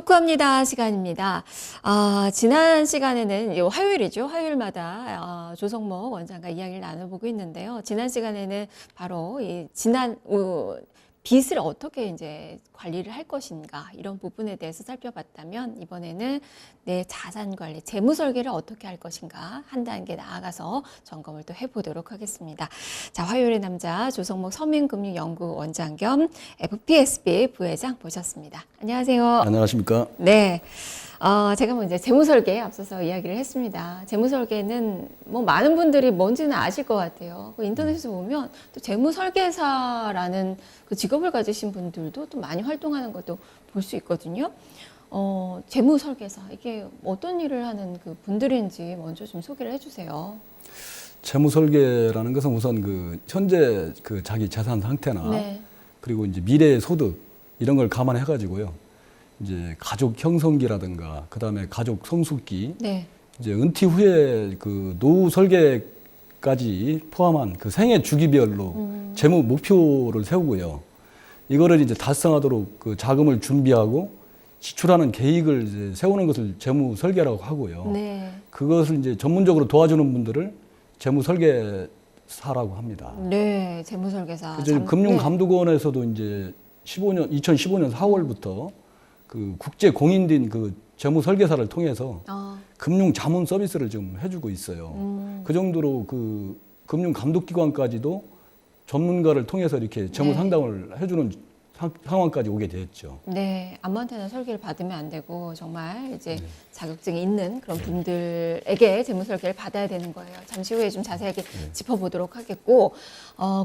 구합니다 시간입니다. 지난 시간에는 화요일이죠. 화요일마다 조성목 원장과 이야기를 나눠보고 있는데요. 지난 시간에는 바로 빚을 어떻게 이제 관리를 할 것인가 이런 부분에 대해서 살펴봤다면 이번에는 내 자산 관리, 재무 설계를 어떻게 할 것인가 한 단계 나아가서 점검을 또 해보도록 하겠습니다. 자, 화요일의 남자 조성목 서민금융연구원장 겸 FPSB 부회장 모셨습니다. 안녕하세요. 안녕하십니까? 네. 제가 뭐 이제 재무 설계에 앞서서 이야기를 했습니다. 재무 설계는 뭐 많은 분들이 뭔지는 아실 것 같아요. 인터넷에서 보면 또 재무 설계사라는 그 직업을 가지신 분들도 또 많이 활동하는 것도 볼 수 있거든요. 재무 설계사 이게 어떤 일을 하는 그 분들인지 먼저 좀 소개를 해주세요. 재무 설계라는 것은 우선 그 현재 그 자기 재산 상태나 네. 그리고 이제 미래의 소득 이런 걸 감안해 가지고요. 이제 가족 형성기라든가 그다음에 가족 성숙기, 네. 이제 은퇴 후에 그 노후 설계까지 포함한 그 생애 주기별로 재무 목표를 세우고요. 이거를 이제 달성하도록 그 자금을 준비하고 지출하는 계획을 이제 세우는 것을 재무 설계라고 하고요. 네. 그것을 이제 전문적으로 도와주는 분들을 재무 설계사라고 합니다. 네. 재무 설계사. 그래서 금융감독원에서도 이제 2015년 4월부터 그 국제 공인된 그 재무 설계사를 통해서 금융 자문 서비스를 좀 해주고 있어요. 그 정도로 그 금융 감독기관까지도 전문가를 통해서 이렇게 재무 상담을 해주는 상황까지 오게 됐죠. 네, 아무한테나 설계를 받으면 안 되고 정말 이제 자격증이 있는 그런 분들에게 재무 설계를 받아야 되는 거예요. 잠시 후에 좀 자세하게 짚어보도록 하겠고,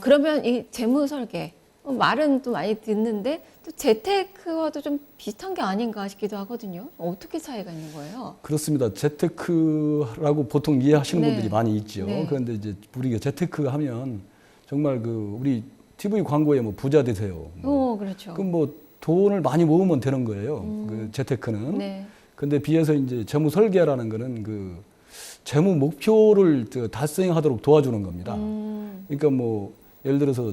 그러면 이 재무 설계 말은 또 많이 듣는데 또 재테크와도 좀 비슷한 게 아닌가 싶기도 하거든요. 어떻게 차이가 있는 거예요? 그렇습니다. 재테크라고 보통 이해하시는 네. 분들이 많이 있죠. 네. 그런데 이제 우리가 재테크 하면 정말 그 우리 TV 광고에 뭐 부자 되세요. 그렇죠. 그럼 뭐 돈을 많이 모으면 되는 거예요. 그 재테크는. 네. 근데 비해서 이제 재무 설계라는 거는 그 재무 목표를 달성하도록 도와주는 겁니다. 그러니까 뭐 예를 들어서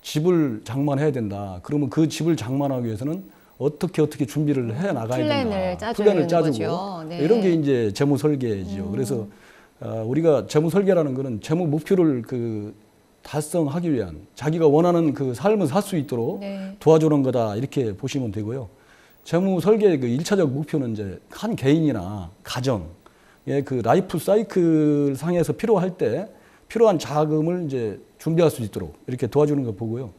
집을 장만해야 된다. 그러면 그 집을 장만하기 위해서는 어떻게 준비를 해 나가야 된다. 플랜을 짜주고 거죠. 네. 이런 게 이제 재무 설계죠. 그래서 우리가 재무 설계라는 거는 재무 목표를 그 달성하기 위한 자기가 원하는 그 삶을 살 수 있도록 네. 도와주는 거다 이렇게 보시면 되고요. 재무 설계의 그 1차적 목표는 이제 한 개인이나 가정, 그 라이프 사이클 상에서 필요할 때 필요한 자금을 이제 준비할 수 있도록 이렇게 도와주는 거 보고요.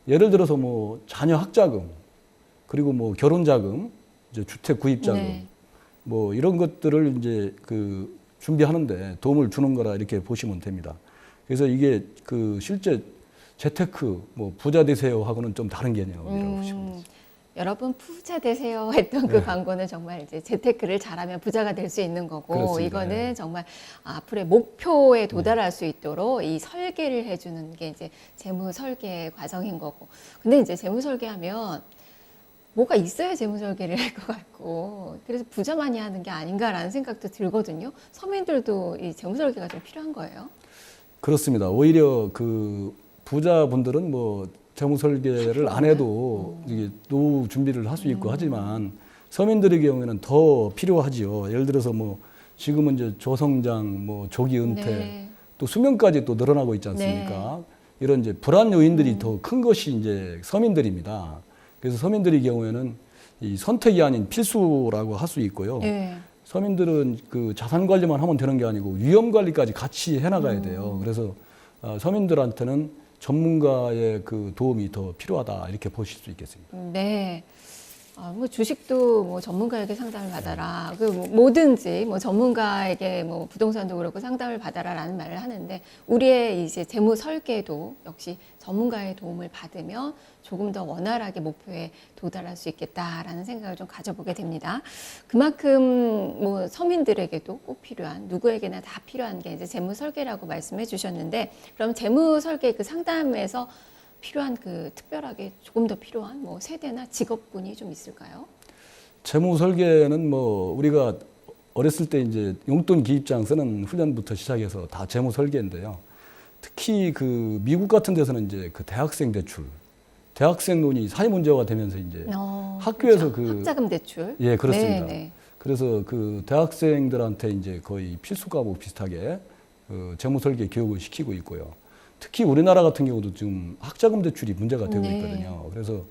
예를 들어서 뭐 자녀 학자금, 그리고 뭐 결혼 자금, 이제 주택 구입 자금, 네. 뭐 이런 것들을 이제 그 준비하는데 도움을 주는 거라 이렇게 보시면 됩니다. 그래서 이게 그 실제 재테크, 뭐 부자 되세요 하고는 좀 다른 개념이라고 보시면 되죠. 여러분 부자 되세요 했던 그 광고는 정말 이제 재테크를 잘하면 부자가 될 수 있는 거고, 그렇습니다. 이거는 정말 앞으로의 목표에 도달할 수 있도록 이 설계를 해주는 게 이제 재무 설계 과정인 거고. 근데 이제 재무 설계하면 뭐가 있어야 재무 설계를 할 것 같고, 그래서 부자만이 하는 게 아닌가라는 생각도 들거든요. 서민들도 이 재무 설계가 좀 필요한 거예요. 그렇습니다. 오히려 그 부자분들은 뭐 재무 설계를 안 해도 이게 노후 준비를 할 수 있고 하지만 서민들의 경우에는 더 필요하지요. 예를 들어서 뭐 지금은 이제 저성장, 뭐 조기 은퇴, 네. 또 수명까지 또 늘어나고 있지 않습니까? 네. 이런 이제 불안 요인들이 더 큰 것이 이제 서민들입니다. 그래서 서민들의 경우에는 이 선택이 아닌 필수라고 할 수 있고요. 네. 서민들은 그 자산 관리만 하면 되는 게 아니고 위험 관리까지 같이 해나가야 돼요. 그래서 서민들한테는 전문가의 그 도움이 더 필요하다 이렇게 보실 수 있겠습니다. 네. 뭐 주식도 뭐 전문가에게 상담을 받아라. 뭐든지 뭐 전문가에게 뭐 부동산도 그렇고 상담을 받아라라는 말을 하는데, 우리의 이제 재무 설계도 역시 전문가의 도움을 받으면 조금 더 원활하게 목표에 도달할 수 있겠다라는 생각을 좀 가져보게 됩니다. 그만큼 뭐 서민들에게도 꼭 필요한, 누구에게나 다 필요한 게 이제 재무 설계라고 말씀해 주셨는데, 그럼 재무 설계 그 상담에서 필요한 그 특별하게 조금 더 필요한 뭐 세대나 직업군이 좀 있을까요? 재무 설계는 뭐 우리가 어렸을 때 이제 용돈 기입장 쓰는 훈련부터 시작해서 다 재무 설계인데요. 특히 그 미국 같은 데서는 이제 그 대학생 대출, 대학생론이 사회 문제가 되면서 이제 학교에서 그 학자금 대출. 예, 그렇습니다. 네. 그래서 그 대학생들한테 이제 거의 필수 과목 비슷하게 그 재무 설계 교육을 시키고 있고요. 특히 우리나라 같은 경우도 지금 학자금 대출이 문제가 되고 네. 있거든요. 그래서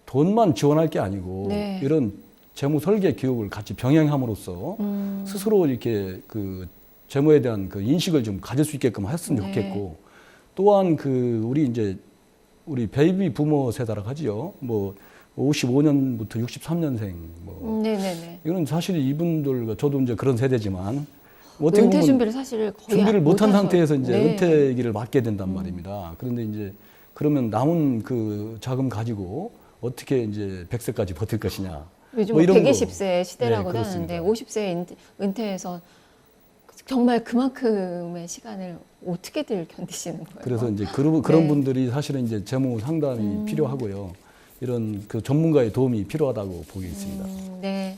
돈만 지원할 게 아니고 네. 이런 재무 설계 교육을 같이 병행함으로써 스스로 이렇게 그 재무에 대한 그 인식을 좀 가질 수 있게끔 했으면 네. 좋겠고, 또한 그 우리 베이비 부모 세대라고 하지요. 뭐 55년부터 63년생 뭐 네네네. 이거는 사실 이분들과 저도 이제 그런 세대지만 어떻게 은퇴 보면 준비를 사실 거의 준비를 못한 못해서. 상태에서 이제 네. 은퇴기를 맞게 된단 말입니다. 그런데 이제 그러면 남은 그 자금 가지고 어떻게 이제 100세까지 버틸 것이냐. 요즘 뭐 뭐 이런 거. 120세 시대라고도 네, 하는데 그렇습니다. 50세에 은퇴해서 정말 그만큼의 시간을 어떻게들 견디시는 거예요? 그래서 이제 그런 네. 분들이 사실은 이제 재무 상담이 필요하고요. 이런 그 전문가의 도움이 필요하다고 보고 있습니다. 네.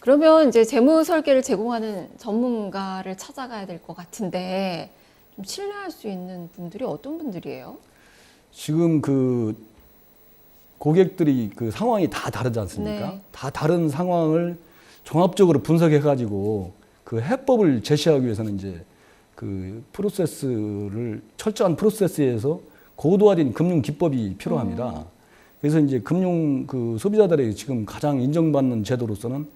그러면 이제 재무 설계를 제공하는 전문가를 찾아가야 될 것 같은데 좀 신뢰할 수 있는 분들이 어떤 분들이에요? 지금 그 고객들이 그 상황이 다 다르지 않습니까? 네. 다 다른 상황을 종합적으로 분석해 가지고 그 해법을 제시하기 위해서는 이제 그 프로세스를 철저한 프로세스에서 고도화된 금융 기법이 필요합니다. 그래서 이제 금융 그 소비자들에게 지금 가장 인정받는 제도로서는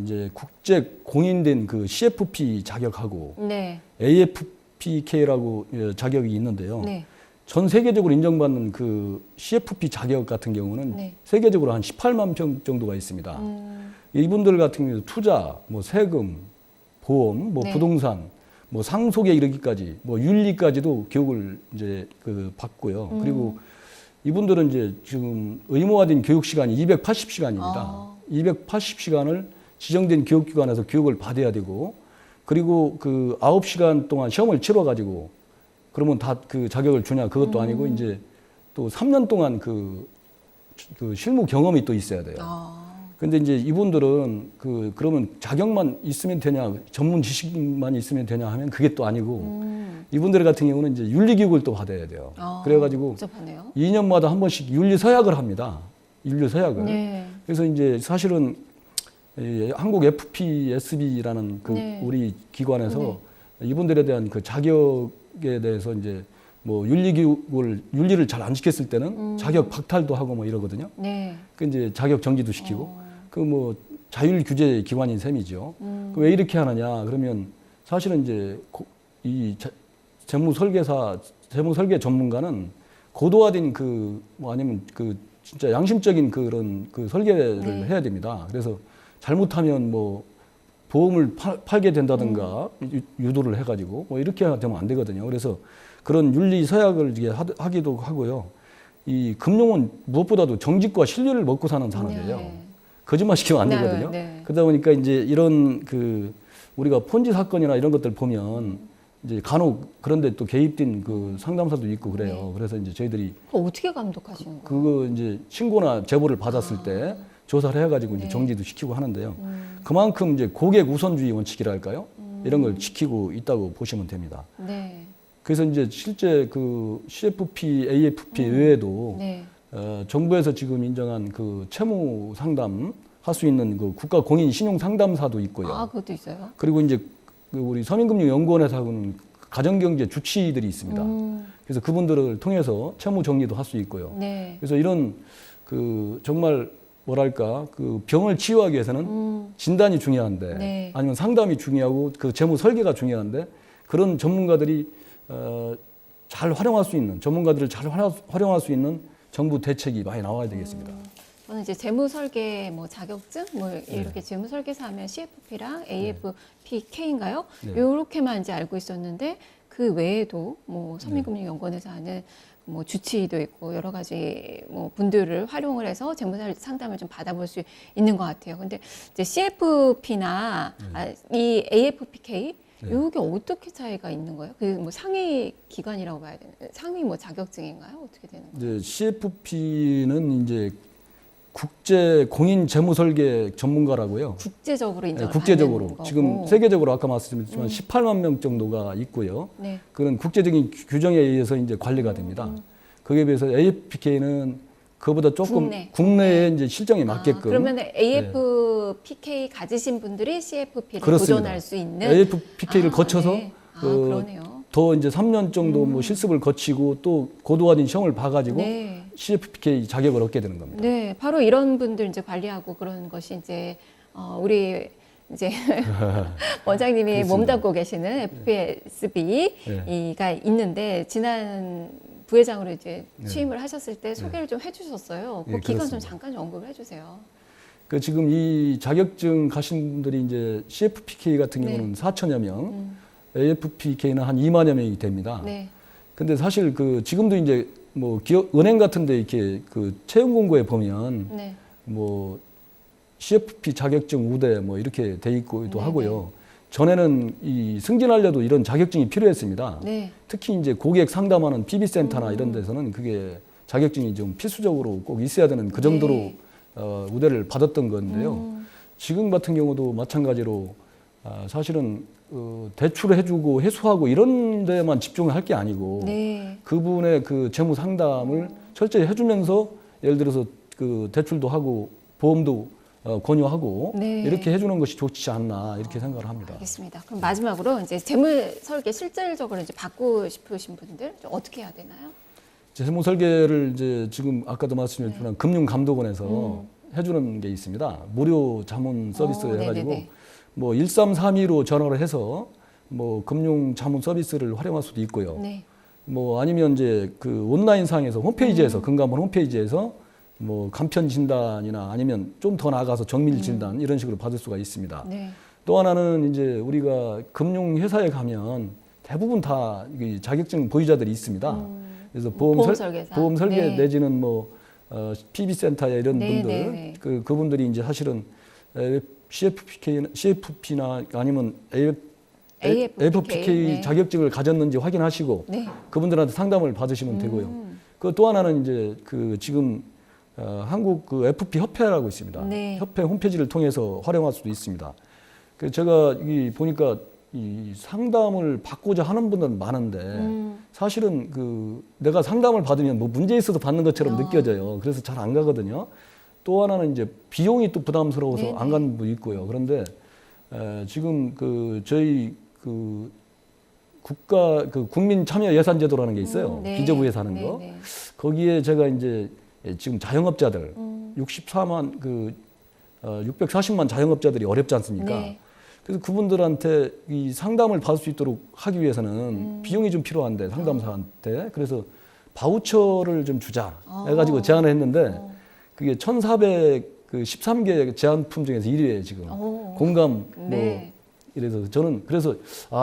이제 국제 공인된 그 CFP 자격하고 네. AFPK라고 자격이 있는데요. 네. 전 세계적으로 인정받는 그 CFP 자격 같은 경우는 네. 세계적으로 한 18만 평 정도가 있습니다. 이분들 같은 경우 투자, 뭐 세금, 보험, 뭐 네. 부동산, 뭐 상속에 이르기까지, 뭐 윤리까지도 교육을 이제 그 받고요. 그리고 이분들은 이제 지금 의무화된 교육 시간이 280시간입니다. 280시간을 지정된 교육기관에서 교육을 받아야 되고, 그리고 그 9시간 동안 시험을 치러 가지고 그러면 다 그 자격을 주냐 그것도 아니고 이제 또 3년 동안 그 실무 경험이 또 있어야 돼요. 근데 이제 이분들은 그러면 자격만 있으면 되냐, 전문 지식만 있으면 되냐 하면 그게 또 아니고 이분들 같은 경우는 이제 윤리 교육을 또 받아야 돼요. 그래가지고 복잡하네요. 2년마다 한 번씩 윤리 서약을 합니다. 윤리 서약을. 네. 그래서 이제 사실은 이 한국 FPSB라는 그 네. 우리 기관에서 이분들에 대한 그 자격에 대해서 이제 뭐 윤리를 잘 안 지켰을 때는 자격 박탈도 하고 뭐 이러거든요. 네. 그 이제 자격 정지도 시키고 그 뭐 자율 규제 기관인 셈이죠. 왜 이렇게 하느냐? 그러면 사실은 이제 이 재무 설계 전문가는 고도화된 뭐 아니면 진짜 양심적인 그런 설계를 네. 해야 됩니다. 그래서 잘못하면 뭐 보험을 팔게 된다든가 유도를 해가지고 뭐 이렇게 되면 안 되거든요. 그래서 그런 윤리 서약을 이게 하기도 하고요. 이 금융은 무엇보다도 정직과 신뢰를 먹고 사는 산업이에요. 네. 거짓말 시키면 안 네, 되거든요. 네. 그러다 보니까 이제 이런 우리가 폰지 사건이나 이런 것들 보면 이제 간혹 그런데 또 개입된 그 상담사도 있고 그래요. 네. 그래서 이제 저희들이 그거 어떻게 감독하시는 거예요? 그거 이제 신고나 제보를 받았을 때 조사를 해가지고 이제 네. 정지도 시키고 하는데요. 그만큼 이제 고객 우선주의 원칙이랄까요? 이런 걸 지키고 있다고 보시면 됩니다. 네. 그래서 이제 실제 그 CFP, AFP 외에도 네. 정부에서 지금 인정한 그 채무 상담 할 수 있는 그 국가 공인 신용 상담사도 있고요. 그것도 있어요. 그리고 이제 우리 서민금융연구원에서는 가정경제 주치의들이 있습니다. 그래서 그분들을 통해서 채무 정리도 할 수 있고요. 네. 그래서 이런 정말 뭐랄까 병을 치유하기 위해서는 진단이 중요한데 네. 아니면 상담이 중요하고 그 재무 설계가 중요한데 그런 전문가들이 잘 활용할 수 있는 전문가들을 잘 활용할 수 있는 정부 대책이 많이 나와야 되겠습니다. 저는 이제 재무 설계 뭐 자격증 뭐 이렇게 재무 설계사 하면 CFP랑 AFPK인가요? 네. 이렇게만 이제 알고 있었는데 그 외에도 뭐 서민금융연구원에서 하는 뭐 주치의도 있고 여러 가지 뭐 분들을 활용을 해서 재무 상담을 좀 받아볼 수 있는 것 같아요. 근데 이제 CFP나 이 AFPK 이게 어떻게 차이가 있는 거예요? 그 뭐 상위 기관이라고 봐야 되나요? 상위 뭐 자격증인가요? 어떻게 되는 거예요? 이제 CFP는 이제 국제 공인 재무 설계 전문가라고요. 국제적으로 인정을 국제적으로 받는 거고. 지금 세계적으로 아까 말씀드렸지만 18만 명 정도가 있고요. 네. 그런 국제적인 규정에 의해서 이제 관리가 됩니다. 거기에 비해서 AFPK는 그보다 조금 국내. 국내에 이제 실정에 맞게끔. 그러면 AFPK 가지신 분들이 CFP를 그렇습니다. 도전할 수 있는 AFPK를 거쳐서 네. 그러네요. 더 이제 3년 정도 뭐 실습을 거치고 또 고도화된 시험을 봐가지고 네. CFPK 자격을 얻게 되는 겁니다. 네, 바로 이런 분들 이제 관리하고 그런 것이 이제 우리 이제 원장님이 그렇습니다. 몸담고 계시는 FPSB가 있는데 지난 부회장으로 이제 취임을 하셨을 때 소개를 좀 해주셨어요. 그 네, 기간 좀 그렇습니다. 잠깐 좀 언급을 해주세요. 그 지금 이 자격증 가신 분들이 이제 CFPK 같은 네. 경우는 4천여 명, AFPK는 한 2만여 명이 됩니다. 네, 근데 사실 그 지금도 이제 뭐 기업 은행 같은데 이렇게 그 채용 공고에 보면 네, 뭐 CFP 자격증 우대 뭐 이렇게 돼 있고도 네네. 하고요. 전에는 이 승진하려도 이런 자격증이 필요했습니다. 네, 특히 이제 고객 상담하는 PB센터나 이런 데서는 그게 자격증이 좀 필수적으로 꼭 있어야 되는 그 정도로 네. 우대를 받았던 건데요. 지금 같은 경우도 마찬가지로 사실은 대출을 해주고 회수하고 이런 데만 집중할 게 아니고 네. 그분의 그 재무 상담을 철저히 해주면서 예를 들어서 그 대출도 하고 보험도 권유하고 네. 이렇게 해주는 것이 좋지 않나 이렇게 생각을 합니다. 알겠습니다. 그럼 마지막으로 이제 재무 설계 실질적으로 이제 받고 싶으신 분들 좀 어떻게 해야 되나요? 재무 설계를 이제 지금 아까도 말씀드렸지만 금융감독원에서 해주는 게 있습니다. 무료 자문 서비스 해가지고 네네네. 뭐 1332로 전화를 해서 뭐 금융 자문 서비스를 활용할 수도 있고요. 네. 뭐 아니면 이제 그 온라인 상에서 홈페이지에서 금감원 홈페이지에서 뭐 간편 진단이나 아니면 좀 더 나아가서 정밀 진단 이런 식으로 받을 수가 있습니다. 네. 또 하나는 이제 우리가 금융 회사에 가면 대부분 다 이 자격증 보유자들이 있습니다. 그래서 보험 설계사. 보험 설계 네. 내지는 뭐 PB 센터에 이런 네, 분들 네, 네. 그분들이 이제 사실은 CFP나 아니면 AFPK 네. 자격증을 가졌는지 확인하시고 네. 그분들한테 상담을 받으시면 되고요. 그 또 하나는 이제 그 지금 한국 그 FP 협회라고 있습니다. 네. 협회 홈페이지를 통해서 활용할 수도 있습니다. 그 제가 이 보니까 이 상담을 받고자 하는 분들은 많은데 사실은 그 내가 상담을 받으면 뭐 문제 있어서 받는 것처럼 느껴져요. 그래서 잘 안 가거든요. 또 하나는 이제 비용이 또 부담스러워서 네네. 안 가는 분도 있고요. 그런데 지금 그 저희 그 국가 그 국민 참여 예산 제도라는 게 있어요. 네. 기재부에서 하는 거. 네, 네. 거기에 제가 이제 지금 자영업자들 64만 그 640만 자영업자들이 어렵지 않습니까? 네. 그래서 그분들한테 이 상담을 받을 수 있도록 하기 위해서는 비용이 좀 필요한데 상담사한테 그래서 바우처를 좀 주자 해가지고 제안을 했는데 그게 1,413개 제안품 중에서 1위에 지금 공감 뭐 네. 이래서 저는 그래서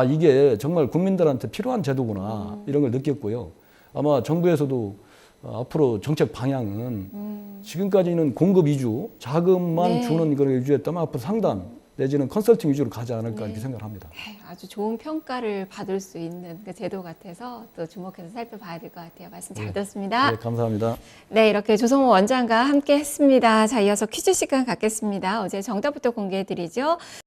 이게 정말 국민들한테 필요한 제도구나 이런 걸 느꼈고요. 아마 정부에서도 앞으로 정책 방향은 지금까지는 공급 위주 자금만 네. 주는 걸 위주였다면 앞으로 상담 내지는 컨설팅 위주로 가지 않을까 이렇게 생각을 합니다. 네, 아주 좋은 평가를 받을 수 있는 그 제도 같아서 또 주목해서 살펴봐야 될 것 같아요. 말씀 잘 듣습니다. 네, 감사합니다. 네, 이렇게 조성호 원장과 함께 했습니다. 자, 이어서 퀴즈 시간 갖겠습니다. 어제 정답부터 공개해 드리죠.